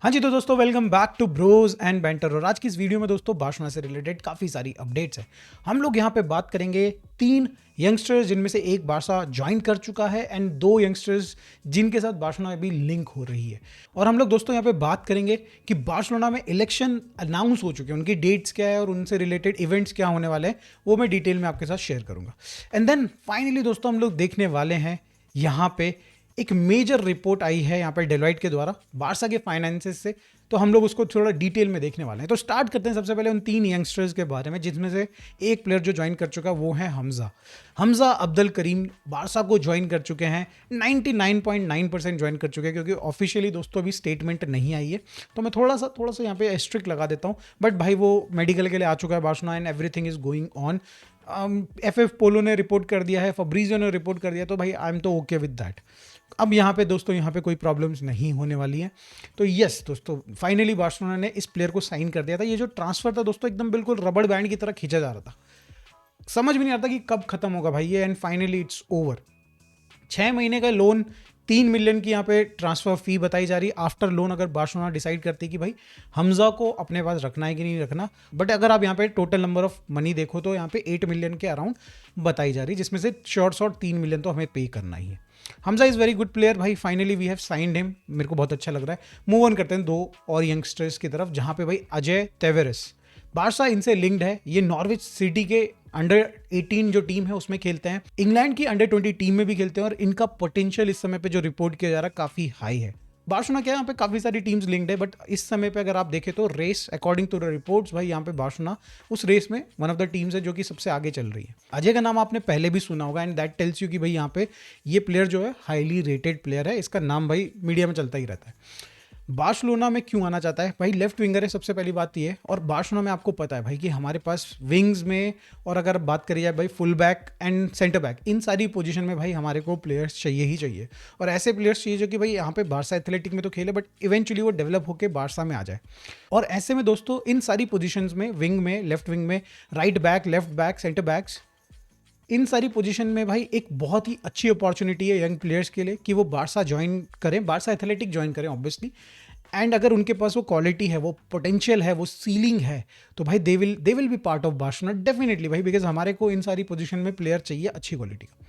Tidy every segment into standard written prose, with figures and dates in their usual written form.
हाँ जी, तो दोस्तों welcome back to bros and banter. और आज की इस वीडियो में दोस्तों बार्सिलोना से रिलेटेड काफ़ी सारी अपडेट्स हैं। हम लोग यहाँ पे बात करेंगे 3 यंगस्टर्स जिनमें से एक बार्सा ज्वाइन कर चुका है एंड 2 यंगस्टर्स जिनके साथ बार्सिलोना अभी लिंक हो रही है। और हम लोग दोस्तों यहाँ पे बात करेंगे कि बार्सिलोना में इलेक्शन अनाउंस हो चुके हैं, उनकी डेट्स क्या है और उनसे रिलेटेड इवेंट्स क्या होने वाले हैं वो मैं डिटेल में आपके साथ शेयर करूँगा। एंड देन फाइनली दोस्तों हम लोग देखने वाले हैं यहाँ पे एक मेजर रिपोर्ट आई है यहाँ पर डेलॉइट के द्वारा बार्सा के फाइनेंसेस से, तो हम लोग उसको थोड़ा डिटेल में देखने वाले हैं। तो स्टार्ट करते हैं सबसे पहले उन 3 यंगस्टर्स के बारे में, जिसमें से एक प्लेयर जो ज्वाइन कर चुका है वो है हमजा अब्दुल करीम। बार्सा को ज्वाइन कर चुके हैं, 99.9% ज्वाइन कर चुके हैं, क्योंकि ऑफिशियली दोस्तों अभी स्टेटमेंट नहीं आई है। तो मैं थोड़ा सा यहाँ पे एस्ट्रिक लगा देता हूँ, बट भाई वो मेडिकल के लिए आ चुका है Barcelona and everything is going on. F Polo ने रिपोर्ट कर दिया है, फब्रीजियो ने रिपोर्ट कर दिया, तो भाई आई एम तो ओके विद दैट। अब यहाँ पे दोस्तों यहाँ पे कोई प्रॉब्लम्स नहीं होने वाली है। तो यस दोस्तों, फाइनली बार्सिलोना ने इस प्लेयर को साइन कर दिया था। ये जो ट्रांसफर था दोस्तों एकदम बिल्कुल रबड़ बैंड की तरह खींचा जा रहा था, समझ भी नहीं आता कि कब खत्म होगा भाई ये, एंड फाइनली इट्स ओवर। 6 महीने का लोन, 3 मिलियन की यहाँ पे ट्रांसफर फी बताई जा रही है आफ्टर लोन, अगर बार्सिलोना डिसाइड करती है कि भाई हमजा को अपने पास रखना है कि नहीं रखना। बट अगर आप यहाँ पे टोटल नंबर ऑफ मनी देखो तो यहाँ पे 8 मिलियन के अराउंड बताई जा रही है, जिसमें से शॉर्ट 3 मिलियन तो हमें पे करना ही है। Hamza is very good player भाई, finally we have signed him, मेरे को बहुत अच्छा लग रहा है। मूव ऑन करते हैं 2 और यंगस्टर्स की तरफ, जहाँ पे भाई अजय तेवेरेस, बार्सा इनसे लिंक्ड है। ये नॉर्विच सिटी के अंडर 18 जो टीम है उसमें खेलते हैं, इंग्लैंड की अंडर 20 टीम में भी खेलते हैं, और इनका पोटेंशियल इस समय पे जो रिपोर्ट किया जा रहा है काफ़ी हाई है। बार्सिलोना क्या यहाँ पे काफ़ी सारी टीम्स लिंक्ड है, बट इस समय पे अगर आप देखें तो race according to the reports भाई यहाँ पे बार्सिलोना उस रेस में वन ऑफ द टीम्स है जो कि सबसे आगे चल रही है। अजय का नाम आपने पहले भी सुना होगा, एंड दैट टेल्स यू कि भाई यहाँ पे ये प्लेयर जो है हाईली रेटेड प्लेयर है, इसका नाम भाई मीडिया में चलता ही रहता है। बार्सिलोना में क्यों आना चाहता है भाई? लेफ्ट विंगर है, सबसे पहली बात ये है। और बार्सिलोना में आपको पता है भाई कि हमारे पास विंग्स में, और अगर बात करी जाए भाई full back and centre back, इन सारी पोजीशन में भाई हमारे को प्लेयर्स चाहिए ही चाहिए, और ऐसे प्लेयर्स चाहिए जो कि भाई यहाँ पे बार्सा एथलेटिक में तो खेले बट इवेंचुअली वो डेवलप होकर बार्सा में आ जाए। और ऐसे में दोस्तों इन सारी पोजिशन में, विंग में, लेफ्ट विंग में, right back, left back, centre backs, इन सारी पोजीशन में भाई एक बहुत ही अच्छी अपॉर्चुनिटी है यंग प्लेयर्स के लिए कि वो बार्सा ज्वाइन करें, बार्सा एथलेटिक ज्वाइन करें ऑब्वियसली। एंड अगर उनके पास वो क्वालिटी है, वो पोटेंशियल है, वो सीलिंग है, तो भाई they will be part of Barcelona definitely भाई, बिकॉज हमारे को इन सारी पोजीशन में प्लेयर चाहिए अच्छी क्वालिटी का।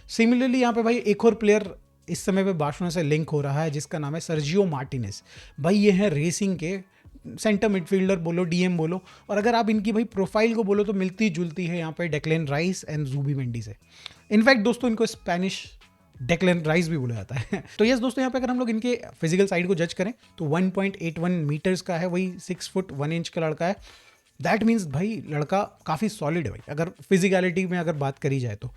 सिमिलरली यहाँ पे भाई एक और प्लेयर इस समय पे बार्सिलोना से लिंक हो रहा है, जिसका नाम है सर्जियो मार्टिनेज। भाई ये है रेसिंग के सेंटर मिडफील्डर बोलो, डीएम बोलो, और अगर आप इनकी भाई प्रोफाइल को बोलो तो मिलती जुलती है यहाँ पे डेक्लेन राइस एंड जुबिमेंडी से। इनफैक्ट दोस्तों इनको स्पेनिश डेक्लेन राइस भी बोला जाता है। तो यस दोस्तों, यहाँ पे अगर हम लोग इनके फिजिकल साइड को जज करें तो 1.81 मीटर्स का है, वही 6 फुट 1 इंच का लड़का है। दैट मीन्स भाई लड़का काफ़ी सॉलिड है भाई, अगर फिजिकलिटी में अगर बात करी जाए तो।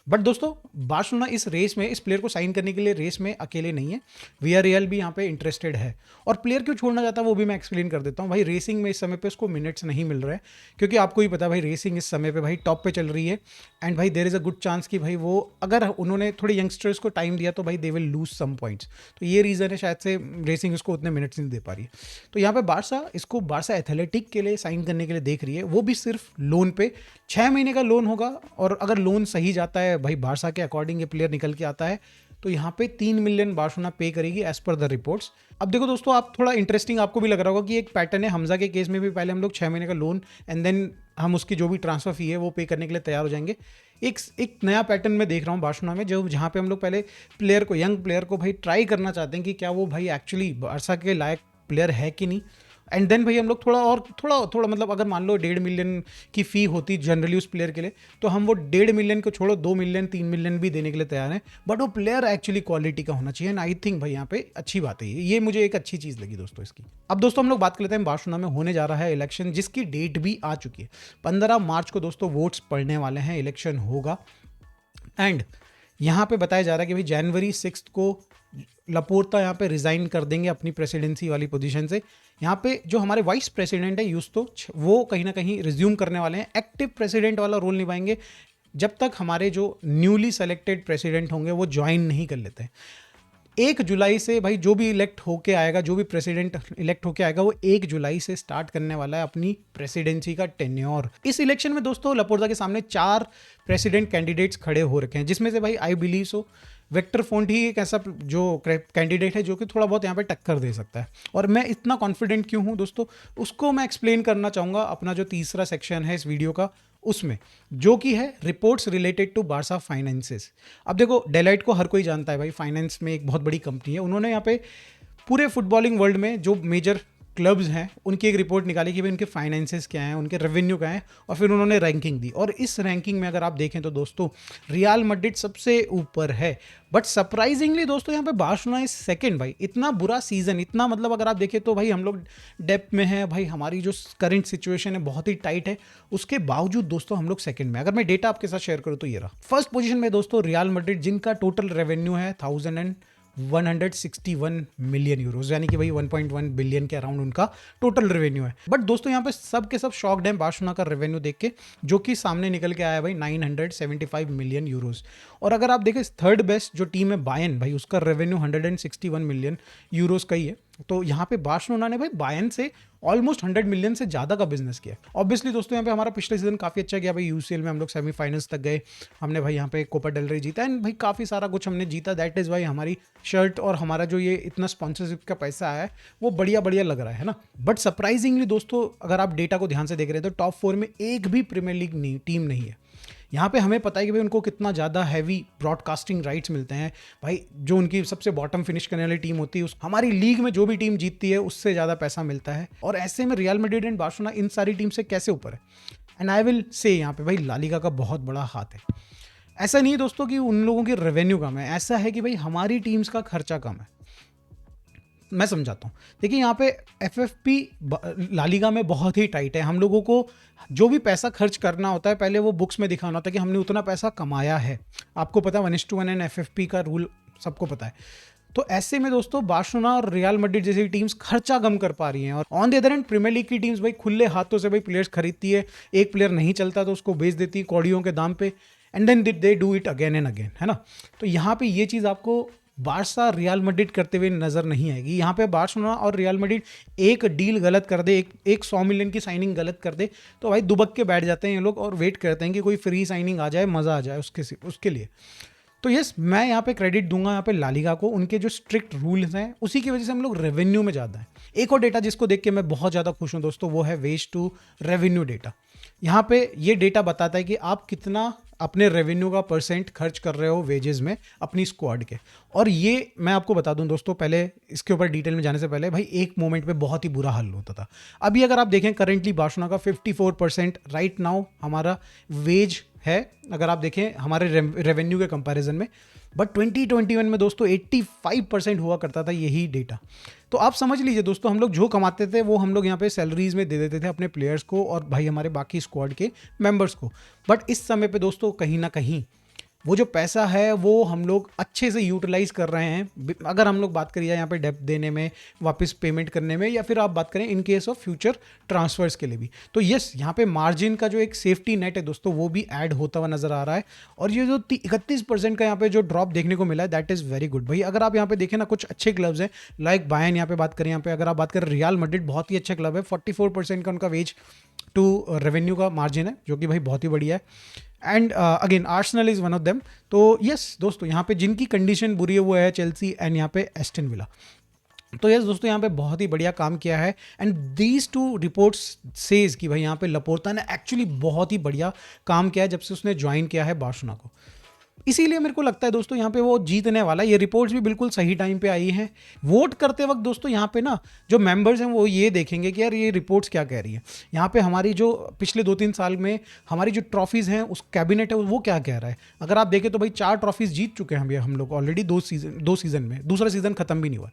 बट दोस्तों बार्सिलोना इस रेस में, इस प्लेयर को साइन करने के लिए रेस में अकेले नहीं है, वियारियल भी यहाँ पे इंटरेस्टेड है। और प्लेयर क्यों छोड़ना चाहता है वो भी मैं एक्सप्लेन कर देता हूँ भाई। रेसिंग में इस समय पे उसको मिनट्स नहीं मिल रहे हैं, क्योंकि आपको ही पता है भाई रेसिंग इस समय पे भाई टॉप पे चल रही है, एंड भाई there is a good chance कि भाई वो, अगर उन्होंने थोड़े यंगस्टर्स को टाइम दिया तो भाई they will lose some points. तो ये रीज़न है शायद से रेसिंग उसको उतने मिनट्स नहीं दे पा रही है। तो यहाँ पे बार्सा इसको बार्सा एथलेटिक के लिए साइन करने के लिए देख रही है, वो भी सिर्फ लोन पे। 6 महीने का लोन होगा, और अगर लोन सही जाता है भाई, बार्सा के अकॉर्डिंग ये प्लेयर निकल के आता है, तो यहाँ पे 3 मिलियन बार्सिलोना पे करेगी एज पर द रिपोर्ट्स। अब देखो दोस्तों, आप थोड़ा इंटरेस्टिंग आपको भी लग रहा होगा कि एक पैटर्न है हमजा के केस में भी, पहले हम लोग 6 महीने का लोन एंड देन हम उसकी जो भी ट्रांसफर फी है वो पे करने के लिए तैयार हो जाएंगे। एक नया पैटर्न में देख रहा हूँ बार्सिलोना में, जो जहाँ पे हम लोग पहले प्लेयर को, यंग प्लेयर को भाई ट्राई करना चाहते हैं कि क्या वो भाई एक्चुअली बार्सा के लायक प्लेयर है कि नहीं। एंड देन भाई हम लोग थोड़ा मतलब अगर मान लो 1.5 मिलियन की फ़ी होती जनरली उस प्लेयर के लिए, तो हम वो 1.5 मिलियन को छोड़ो 2 मिलियन 3 मिलियन भी देने के लिए तैयार हैं, बट वो प्लेयर एक्चुअली क्वालिटी का होना चाहिए। एंड आई थिंक भाई यहाँ पे अच्छी बात है, ये मुझे एक अच्छी चीज़ लगी दोस्तों इसकी। अब दोस्तों हम लोग बात कर लेते हैं, बार्सिलोना में होने जा रहा है इलेक्शन, जिसकी डेट भी आ चुकी है। 15 मार्च को दोस्तों वोट्स पड़ने वाले हैं, इलेक्शन होगा। एंड यहाँ पे बताया जा रहा है कि भाई जनवरी 6 को लपोर्ता यहाँ पे रिजाइन कर देंगे अपनी प्रेसिडेंसी वाली पोजीशन से। यहाँ पे जो हमारे वाइस प्रेसिडेंट है यूस्तो, वो कहीं ना कहीं रिज्यूम करने वाले हैं, एक्टिव प्रेसिडेंट वाला रोल निभाएंगे जब तक हमारे जो न्यूली सेलेक्टेड प्रेसिडेंट होंगे वो ज्वाइन नहीं कर लेते हैं। 1 जुलाई से भाई जो भी इलेक्ट होके आएगा, जो भी प्रेसिडेंट इलेक्ट होके आएगा, वो 1 जुलाई से स्टार्ट करने वाला है अपनी प्रेसिडेंसी का टेन्योर। इस इलेक्शन में दोस्तों लपोर्ता के सामने 4 प्रेसिडेंट कैंडिडेट्स खड़े हो रखे हैं, जिसमें से भाई I believe so vector font ही एक ऐसा जो कैंडिडेट है जो कि थोड़ा बहुत यहाँ पे टक्कर दे सकता है। और मैं इतना कॉन्फिडेंट क्यों हूँ दोस्तों, उसको मैं एक्सप्लेन करना चाहूँगा अपना जो तीसरा सेक्शन है इस वीडियो का, उसमें जो कि है reports related to Barca finances. अब देखो, डेलाइट को हर कोई जानता है भाई, फाइनेंस में एक बहुत बड़ी कंपनी है। उन्होंने यहाँ पे पूरे फुटबॉलिंग वर्ल्ड में जो मेजर क्लब्स हैं उनकी एक रिपोर्ट निकाली कि भाई उनके फाइनेंसेस क्या हैं, उनके रेवेन्यू क्या हैं, और फिर उन्होंने रैंकिंग दी। और इस रैंकिंग में अगर आप देखें तो दोस्तों रियल मैड्रिड सबसे ऊपर है। बट सरप्राइजिंगली दोस्तों यहाँ पे बार्सिलोना इज सेकंड। भाई इतना बुरा सीजन, इतना मतलब अगर आप देखें तो भाई हम लोग डेप्थ में हैं भाई, हमारी जो करंट सिचुएशन है बहुत ही टाइट है, उसके बावजूद दोस्तों हम लोग सेकंड में। अगर मैं डेटा आपके साथ शेयर करूँ तो ये रहा। फर्स्ट पोजीशन में दोस्तों रियल मैड्रिड, जिनका टोटल रेवेन्यू है 1,161 मिलियन यूरोज, यानी कि भाई 1.1 बिलियन के अराउंड उनका टोटल रेवेन्यू है। बट दोस्तों यहाँ पे सब के सब शॉक्ड हैं बार्सिलोना का रेवेन्यू देख के, जो कि सामने निकल के आया है भाई 975 मिलियन यूरोज। और अगर आप देखें थर्ड बेस्ट जो टीम है बायर्न, भाई उसका रेवेन्यू 161 मिलियन यूरोज का ही है। तो यहाँ पे बार्सिलोना ने भाई बायर्न से ऑलमोस्ट 100 मिलियन से ज़्यादा का बिजनेस किया। ऑब्वियसली दोस्तों यहाँ पे हमारा पिछले सीजन काफ़ी अच्छा गया भाई, यूसीएल में हम लोग सेमीफाइनल्स तक गए, हमने भाई यहाँ पे कोपा डेल रे जीता एंड भाई काफ़ी सारा कुछ हमने जीता। दैट इज़ भाई हमारी शर्ट और हमारा जो ये इतना स्पॉन्सरशिप का पैसा आया है वो बढ़िया बढ़िया लग रहा है ना। बट सरप्राइजिंगली दोस्तों अगर आप डेटा को ध्यान से देख रहे हैं तो टॉप 4 में एक भी प्रीमियर लीग टीम नहीं है। यहाँ पे हमें पता है कि भाई उनको कितना ज़्यादा हैवी ब्रॉडकास्टिंग राइट्स मिलते हैं भाई, जो उनकी सबसे बॉटम फिनिश करने वाली टीम होती है उस हमारी लीग में जो भी टीम जीतती है उससे ज़्यादा पैसा मिलता है। और ऐसे में रियल मैड्रिड एंड बार्सिलोना इन सारी टीम से कैसे ऊपर है। एंड आई विल से यहाँ पे भाई ला लीगा का बहुत बड़ा हाथ है। ऐसा नहीं है दोस्तों कि उन लोगों की रेवेन्यू कम है, ऐसा है कि भाई हमारी टीम्स का खर्चा कम है। मैं समझाता हूँ, देखिए यहाँ पे एफएफपी ला लीगा में बहुत ही टाइट है। हम लोगों को जो भी पैसा खर्च करना होता है पहले वो बुक्स में दिखाना होता है कि हमने उतना पैसा कमाया है। आपको पता है 1:1 एंड एफएफपी का रूल सबको पता है। तो ऐसे में दोस्तों बार्सिलोना और रियल मैड्रिड जैसी टीम्स खर्चा कम कर पा रही हैं, और on the other end premier league की टीम्स भाई खुले हाथों से भाई प्लेयर्स खरीदती है, एक प्लेयर नहीं चलता तो उसको बेच देती है कौड़ियों के दाम पे, and then they do it again and again, है ना। तो यहाँ पे ये चीज़ आपको बार्सा रियल मैड्रिड करते हुए नजर नहीं आएगी। यहाँ पे बार्सिलोना और रियल मैड्रिड एक डील गलत कर दे, एक 100 मिलियन की साइनिंग गलत कर दे तो भाई दुबक के बैठ जाते हैं ये लोग और वेट करते हैं कि कोई फ्री साइनिंग आ जाए, मज़ा आ जाए उसके लिए। तो यस, मैं यहाँ पे क्रेडिट दूंगा यहाँ पे ला लीगा को, उनके जो स्ट्रिक्ट रूल्स हैं उसी की वजह से हम लोग रेवेन्यू में ज़्यादा है। एक और डेटा जिसको देख के मैं बहुत ज़्यादा खुश हूँ दोस्तों, वो है वेज टू रेवेन्यू डेटा। यहाँ पे ये डेटा बताता है कि आप कितना अपने रेवेन्यू का परसेंट खर्च कर रहे हो वेजेस में अपनी स्क्वाड के। और ये मैं आपको बता दूं दोस्तों, पहले इसके ऊपर डिटेल में जाने से पहले भाई एक मोमेंट पे बहुत ही बुरा हाल होता था। अभी अगर आप देखें करेंटली बार्सिलोना का 54% राइट नाउ हमारा वेज है, अगर आप देखें हमारे रेवेन्यू के कंपैरिजन में। बट 2021 में दोस्तों 85% हुआ करता था यही डेटा। तो आप समझ लीजिए दोस्तों, हम लोग जो कमाते थे वो हम लोग यहाँ पे सैलरीज में दे देते थे अपने प्लेयर्स को और भाई हमारे बाकी स्क्वाड के मेंबर्स को। बट इस समय पे दोस्तों कहीं ना कहीं वो जो पैसा है वो हम लोग अच्छे से यूटिलाइज कर रहे हैं। अगर हम लोग बात करिए यहाँ पे डेप्थ देने में, वापस पेमेंट करने में, या फिर आप बात करें in case of future transfers के लिए भी, तो यस यहाँ पे मार्जिन का जो एक सेफ्टी नेट है दोस्तों वो भी ऐड होता हुआ नजर आ रहा है। और ये जो 31% का यहाँ पे जो ड्रॉप देखने को मिला है दैट इज़ वेरी गुड भाई। अगर आप यहाँ पे देखें ना, कुछ अच्छे क्लब्स हैं लाइक बायर्न, यहाँ पे बात करें, यहाँ पे अगर आप बात करें रियल मैड्रिड बहुत ही अच्छा क्लब है, 44% का उनका वेज टू रेवेन्यू का मार्जिन है जो कि भाई बहुत ही बढ़िया है। And again Arsenal is one of them. तो यस दोस्तों, यहाँ पे जिनकी कंडीशन बुरी है वो है चेल्सी एंड यहाँ पे एस्टन विला। तो यस दोस्तों, यहाँ पे बहुत ही बढ़िया काम किया है। And these two reports says कि भाई यहाँ पे लपोर्ता ने एक्चुअली बहुत ही बढ़िया काम किया है जब से उसने ज्वाइन किया है बार्सिलोना को। इसीलिए मेरे को लगता है दोस्तों यहाँ पे वो जीतने वाला है। ये रिपोर्ट्स भी बिल्कुल सही टाइम पे आई हैं। वोट करते वक्त दोस्तों यहाँ पे ना जो मेंबर्स हैं वो ये देखेंगे कि यार ये रिपोर्ट्स क्या कह रही है। यहाँ पे हमारी जो पिछले 2-3 साल में हमारी जो ट्रॉफीज़ हैं उस कैबिनेट है वो क्या कह रहा है। अगर आप देखें तो भाई 4 ट्रॉफीज़ जीत चुके हैं हम लोग ऑलरेडी 2 सीज़न में, दूसरा सीज़न खत्म भी नहीं हुआ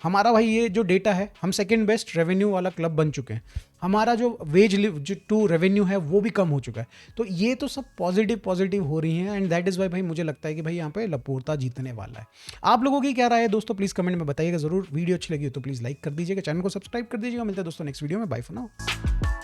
हमारा। भाई ये जो डेटा है, हम सेकंड बेस्ट रेवेन्यू वाला क्लब बन चुके हैं। हमारा जो वेज जो टू रेवेन्यू है वो भी कम हो चुका है। तो ये तो सब पॉजिटिव हो रही हैं एंड दैट इज़ वाई भाई मुझे लगता है कि भाई यहाँ पे लपोर्ता जीतने वाला है। आप लोगों की क्या राय है दोस्तों, प्लीज़ कमेंट में बताइएगा ज़रूर। वीडियो अच्छी लगी हो तो प्लीज़ लाइक कर दीजिएगा, चैनल को सब्सक्राइब कर दीजिएगा। मिलते हैं दोस्तों नेक्स्ट वीडियो में। Bye for now.